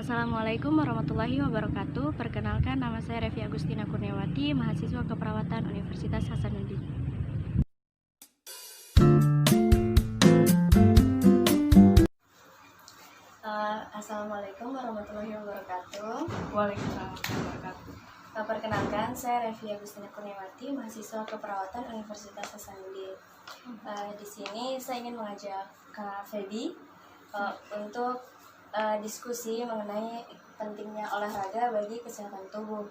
Assalamualaikum warahmatullahi wabarakatuh. Perkenalkan, nama saya Revi Agustina Kurniawati, mahasiswa keperawatan Universitas Hasanuddin. Assalamualaikum warahmatullahi wabarakatuh. Waalaikumsalam warahmatullahi wabarakatuh. Perkenalkan, saya Revi Agustina Kurniawati, mahasiswa keperawatan Universitas Hasanuddin. Di sini saya ingin mengajak Kak Feby untuk diskusi mengenai pentingnya olahraga bagi kesehatan tubuh.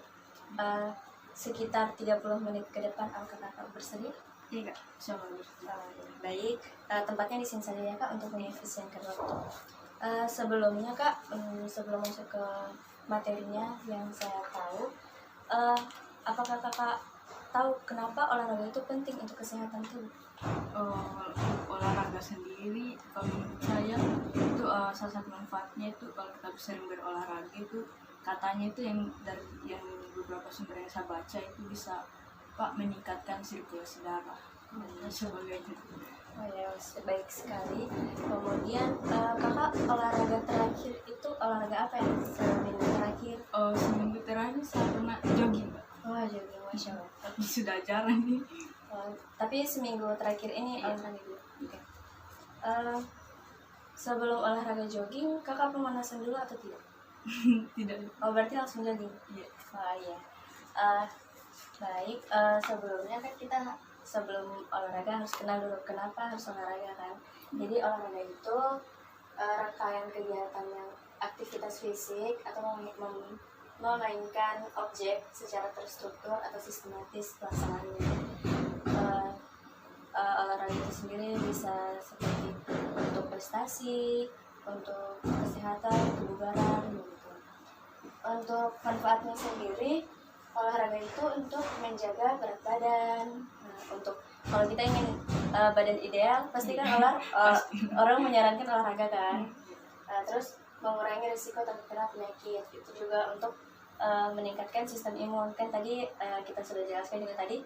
Sekitar 30 menit ke depan, apakah Kakak bersedia? Iya, Kak. Insyaallah. Baik, tempatnya di sini saja ya Kak untuk mengefisienkan waktu. Sebelumnya Kak, sebelum masuk ke materinya yang saya tahu, apakah Kakak tahu kenapa olahraga itu penting untuk kesehatan tubuh? Olahraga sendiri kalau menurut saya itu salah satu manfaatnya itu kalau kita sering berolahraga itu katanya itu yang beberapa sumber yang saya baca itu bisa meningkatkan sirkulasi darah dan sebagainya. Oh ya, baik sekali. Kemudian Kakak olahraga terakhir itu olahraga apa ya seminggu terakhir? Seminggu terakhir saya pernah jogging, Pak. Wah, jogging, Masya Allah. Tapi sudah jarang nih. Tapi seminggu terakhir ini olahraga dulu. Okay. Sebelum olahraga jogging, Kakak pemanasan dulu atau tidak? Tidak. Oh, berarti langsung jogging? Iya. Wah, iya. Baik, sebelumnya kan kita sebelum olahraga harus kenal dulu kenapa harus olahraga kan. Jadi olahraga itu rangkaian kegiatan yang aktivitas fisik atau memainkan objek secara terstruktur atau sistematis pelaksanaannya. Olahraga itu sendiri bisa seperti untuk prestasi, untuk kesehatan, kebugaran, gitu. Untuk manfaatnya sendiri, olahraga itu untuk menjaga berat badan. Untuk kalau kita ingin badan ideal, pasti kan orang menyarankan olahraga kan. Terus mengurangi risiko terkena penyakit. Itu juga untuk meningkatkan sistem imun. Kan tadi kita sudah jelaskan juga tadi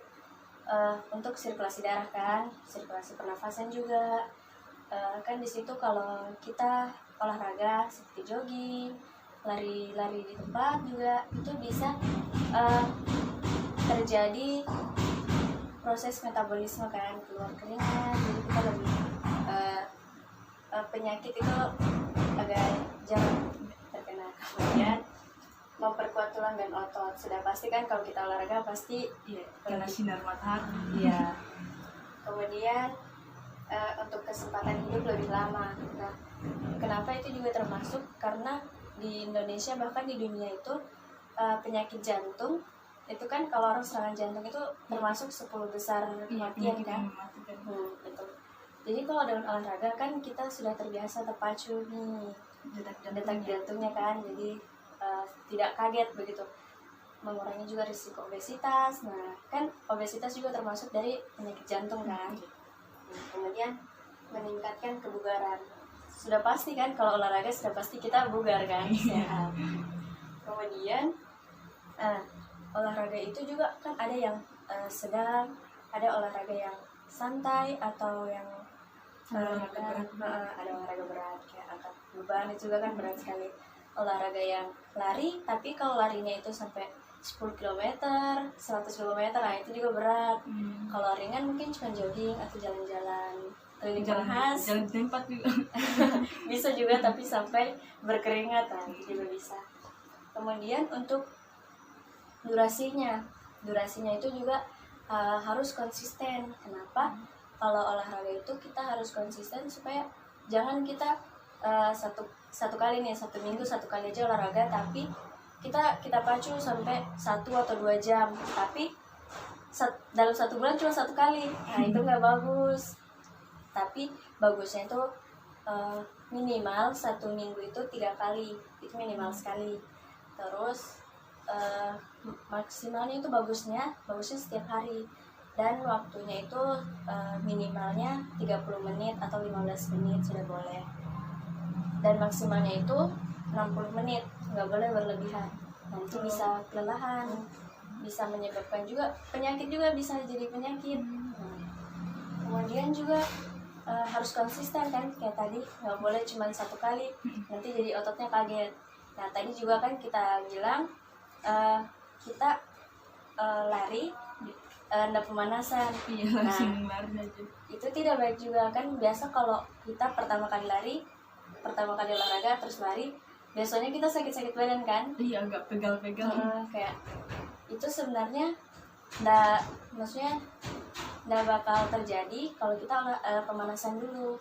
untuk sirkulasi darah kan, sirkulasi pernafasan juga. Kan di situ kalau kita olahraga seperti jogging, lari-lari di tempat juga itu bisa terjadi proses metabolisme kan, keluar keringat, jadi kita lebih penyakit itu agak jarang terkena. Kemudian memperkuat tulang dan otot, sudah pasti kan kalau kita olahraga pasti kena sinar matahari. Iya. Kemudian untuk kesempatan hidup lebih lama. Nah, kenapa itu juga termasuk karena di Indonesia bahkan di dunia itu penyakit jantung itu kan kalau orang serangan jantung itu termasuk 10 besar kematian kan. Betul. Jadi kalau dengan olahraga kan kita sudah terbiasa terpacu nih detak jantungnya kan, jadi tidak kaget begitu. Mengurangi juga risiko obesitas. Nah, kan obesitas juga termasuk dari penyakit jantung kan. Kemudian meningkatkan kebugaran. Sudah pasti kan kalau olahraga sudah pasti kita bugar kan, sehat. Kemudian olahraga itu juga kan ada yang sedang, ada olahraga yang santai atau yang ada olahraga berat kayak angkat beban, itu juga kan berat sekali. Olahraga yang lari, tapi kalau larinya itu sampai 10 km, 100 km, nah itu juga berat. Kalau ringan mungkin cuma jogging atau jalan-jalan Jalan tempat juga. Bisa juga, tapi sampai berkeringat, nah itu juga bisa. Kemudian untuk durasinya itu juga harus konsisten. Kenapa? Kalau olahraga itu kita harus konsisten supaya jangan kita satu kali nih, satu minggu satu kali aja olahraga, tapi kita pacu sampai 1 atau 2 jam, tapi dalam 1 bulan cuma 1 kali. Nah itu nggak bagus. Tapi bagusnya itu minimal 1 minggu itu 3 kali, itu minimal sekali. Terus maksimalnya itu bagusnya setiap hari, dan waktunya itu minimalnya 30 menit atau 15 menit sudah boleh, dan maksimalnya itu 60 menit, nggak boleh berlebihan, nanti bisa kelelahan, bisa menyebabkan juga penyakit, juga bisa jadi penyakit. Kemudian juga harus konsisten kan, kayak tadi nggak boleh cuma 1 kali, nanti jadi ototnya kaget. Nah tadi juga kan kita bilang kita lari ndak pemanasan. Iya, langsung lari aja. Itu tidak baik juga kan. Biasa kalau kita pertama kali olahraga terus lari, biasanya kita sakit-sakit badan kan. Iya, agak pegal-pegal. Kayak itu sebenarnya maksudnya nggak bakal terjadi kalau kita pemanasan dulu.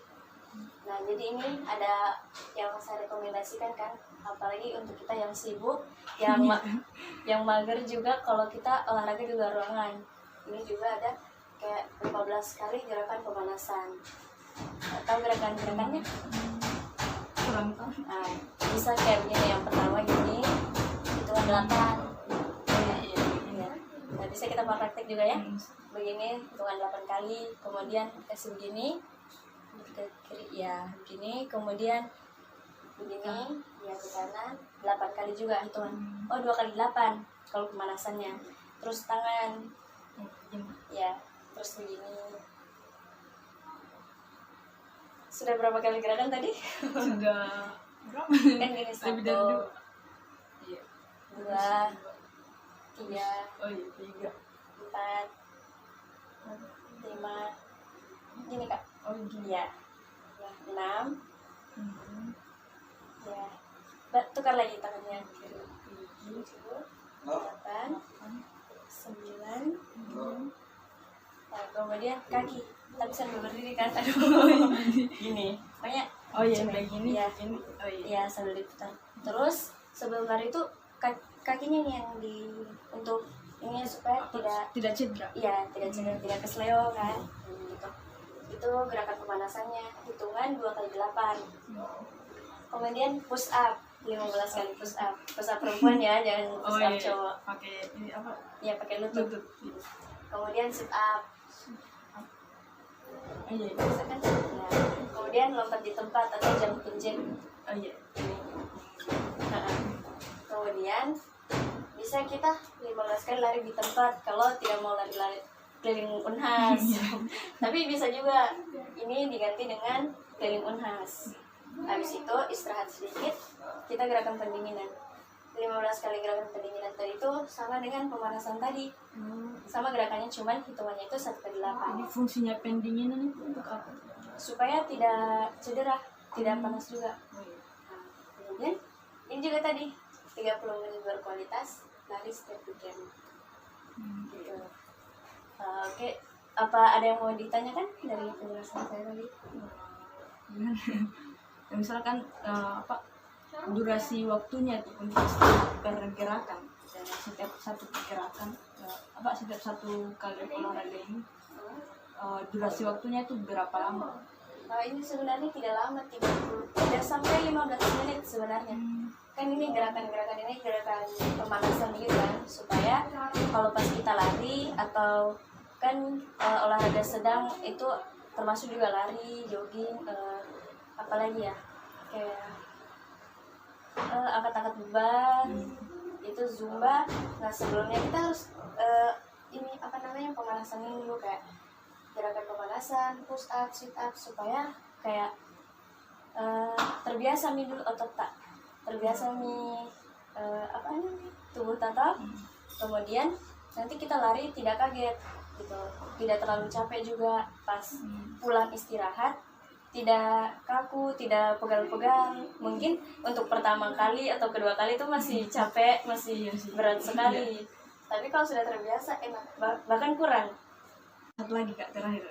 Nah jadi ini ada yang saya rekomendasikan kan, apalagi untuk kita yang sibuk, yang mager juga, kalau kita olahraga di luar ruangan. Ini juga ada kayak 15 kali gerakan pemanasan. Atau gerakan-gerakannya Kurang tahu. nah, bisa kayak begini. Yang pertama gini, hitungan 8. Nah, bisa kita praktek juga ya. Begini, hitungan 8 kali, kemudian kasih begini, ke kiri ya, begini, kemudian begini, ya ke kanan, 8 kali juga hitungan. 2 kali 8 kalau pemanasannya. Terus tangan, ya, terus begini. Sudah berapa kali gerakan tadi? Sudah berapa? Kan gini, Lebih 1, dari 2. Iya. 2, 3, Oh iya, 3. 4, 5, gini kak. Oh gini. Ya, 6, ya. Tukar lagi tangannya. 7, 8, 9. Nah, kemudian kaki. Tapi sambil berdiri kan. Aduh. Gini. Makanya. Oh iya, coba. kayak gini. Ya. Gini. Oh iya. Ya, sambil diputar. Terus sebelum lari itu kakinya nih yang untuk ini supaya Tidak cedera. iya, tidak cedera, tidak kesleo kan. Gitu. Itu gerakan pemanasannya. Hitungan 2 kali 8. Kemudian push up 15 kali push up. Push up perempuan ya, jangan push up cowok. Pakai ini apa? Ya, pakai lutut. Iya. Kemudian sit up. Oh iya. Bisa kan? Nah, kemudian lompat di tempat atau jumping jack. Oh iya. Kemudian bisa kita 15 kali lari di tempat kalau tidak mau lari-lari keliling Unhas. Tapi bisa juga ini diganti dengan keliling Unhas. Habis itu istirahat sedikit, kita gerakan pendinginan. 15 kali gerakan pendinginan tadi itu sama dengan pemanasan tadi. Sama gerakannya, cuman hitungannya itu 1 kali 8. Jadi fungsinya pendinginan itu untuk apa? Supaya tidak cedera, tidak panas juga. Nah, kemudian ini juga tadi 30 menit berkualitas lari setiap weekend. Gitu. Oke, apa ada yang mau ditanyakan dari penjelasan saya tadi? Ya, misalkan durasi waktunya itu untuk setiap gerakan, dan setiap satu gerakan setiap satu kali olahraga ini durasi waktunya itu berapa lama? Ini sebenarnya tidak lama, 30 sampai 15 menit sebenarnya. Kan ini gerakan-gerakan ini gerakan pemanasan gitu kan, supaya kalau pas kita lari atau kan olahraga sedang itu termasuk juga lari, jogging, apalagi ya kayak angkat-angkat beban, itu zumba. Nah sebelumnya kita harus ini pemanasan dulu, kayak gerakan pemanasan, push up, sit up, supaya kayak terbiasa nih dulu otot tak, terbiasa nih tubuh tatap. Kemudian nanti kita lari tidak kaget gitu, tidak terlalu capek juga pas pulang istirahat, tidak kaku, tidak pegal-pegal. Mungkin untuk pertama kali atau kedua kali itu masih capek, masih berat sekali. Tapi kalau sudah terbiasa enak, bahkan kurang. Satu lagi Kak, terakhir,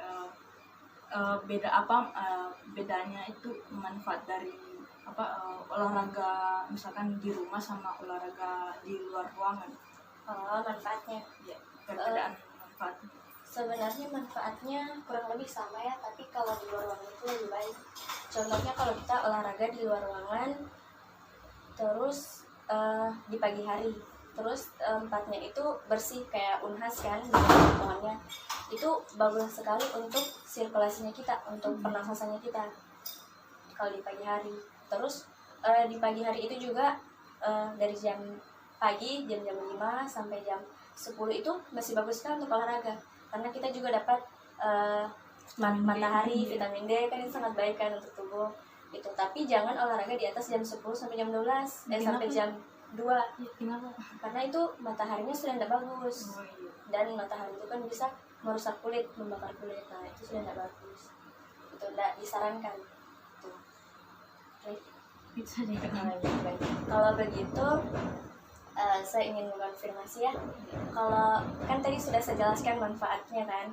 bedanya itu manfaat dari olahraga misalkan di rumah sama olahraga di luar ruangan. Manfaatnya Ya, perbedaan manfaatnya. sebenarnya manfaatnya kurang lebih sama ya, tapi kalau di luar ruangan itu lebih baik. Contohnya kalau kita olahraga di luar ruangan, terus di pagi hari, terus tempatnya itu bersih kayak Unhas kan, dengan pohonnya, itu bagus sekali untuk sirkulasinya kita, untuk pernafasannya kita kalau di pagi hari. Terus di pagi hari itu juga dari jam pagi, jam 5 sampai jam 10 itu masih bagus sekali untuk olahraga, karena kita juga dapat matahari, vitamin D kan, itu sangat baik kan untuk tubuh. itu. Tapi jangan olahraga di atas jam 10 sampai jam 12 sampai Kenapa? jam 2, Ya, kenapa? karena itu mataharinya sudah tidak bagus, Oh iya. dan matahari itu kan bisa merusak kulit, membakar kulit. Nah itu sudah tidak bagus, itu tidak disarankan tuh. Oke. Itu saja yang Nah, kenapa. baik. Kalau begitu saya ingin mengonfirmasi ya, kalau kan tadi sudah saya jelaskan manfaatnya kan,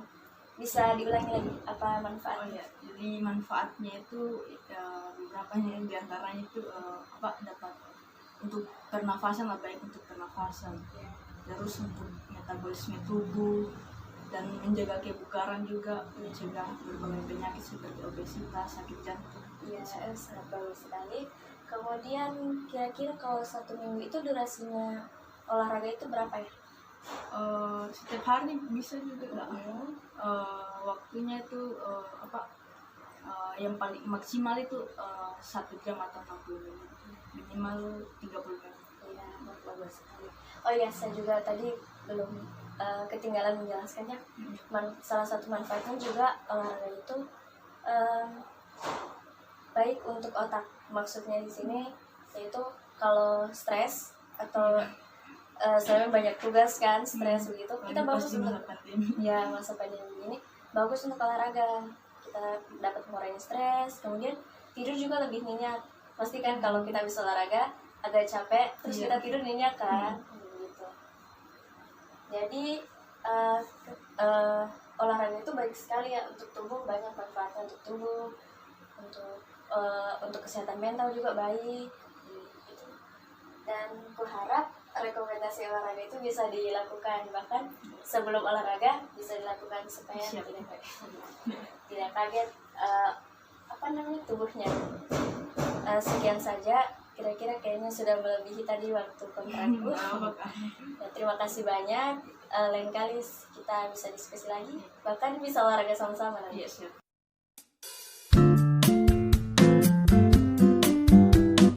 bisa diulangi lagi apa Oh manfaatnya? ya, jadi manfaatnya itu beberapa diantaranya itu dapat untuk pernafasan, lah baik untuk pernafasan, Ya. terus untuk metabolisme tubuh dan menjaga kebugaran juga, mencegah berbagai penyakit seperti obesitas, sakit jantung. Iya, sangat bagus sekali. Kemudian kira-kira kalau 1 minggu itu durasinya olahraga itu berapa ya? Setiap hari bisa juga nggak? Waktunya itu yang paling maksimal itu 1 jam atau 60 menit, minimal 30 menit. Iya, bagus sekali. Oh iya, saya juga tadi belum ketinggalan menjelaskannya. Salah satu manfaatnya juga olahraga itu baik untuk otak. Maksudnya di sini yaitu kalau stres atau sebenarnya banyak tugas kan, stres begitu, kita Apalagi bagus pas di untuk masa pandemi. ya masa pandemi ini bagus untuk olahraga. Kita dapat mengurangi stres, kemudian tidur juga lebih nyenyak. Pasti kan kalau kita bisa olahraga agak capek, terus Iya. kita tidur nyenyak kan, gitu. Jadi olahraga itu baik sekali ya untuk tubuh, banyak manfaatnya untuk tubuh, untuk kesehatan mental juga baik, gitu. Dan kuharap rekomendasi olahraga itu bisa dilakukan, bahkan sebelum olahraga bisa dilakukan supaya Siap. tidak kaget tubuhnya. Sekian saja, kira-kira kayaknya sudah melebihi tadi waktu kontrakku. Ya, terima kasih banyak. Lain kali kita bisa diskusi lagi, bahkan bisa olahraga sama-sama nanti. Iya, siap.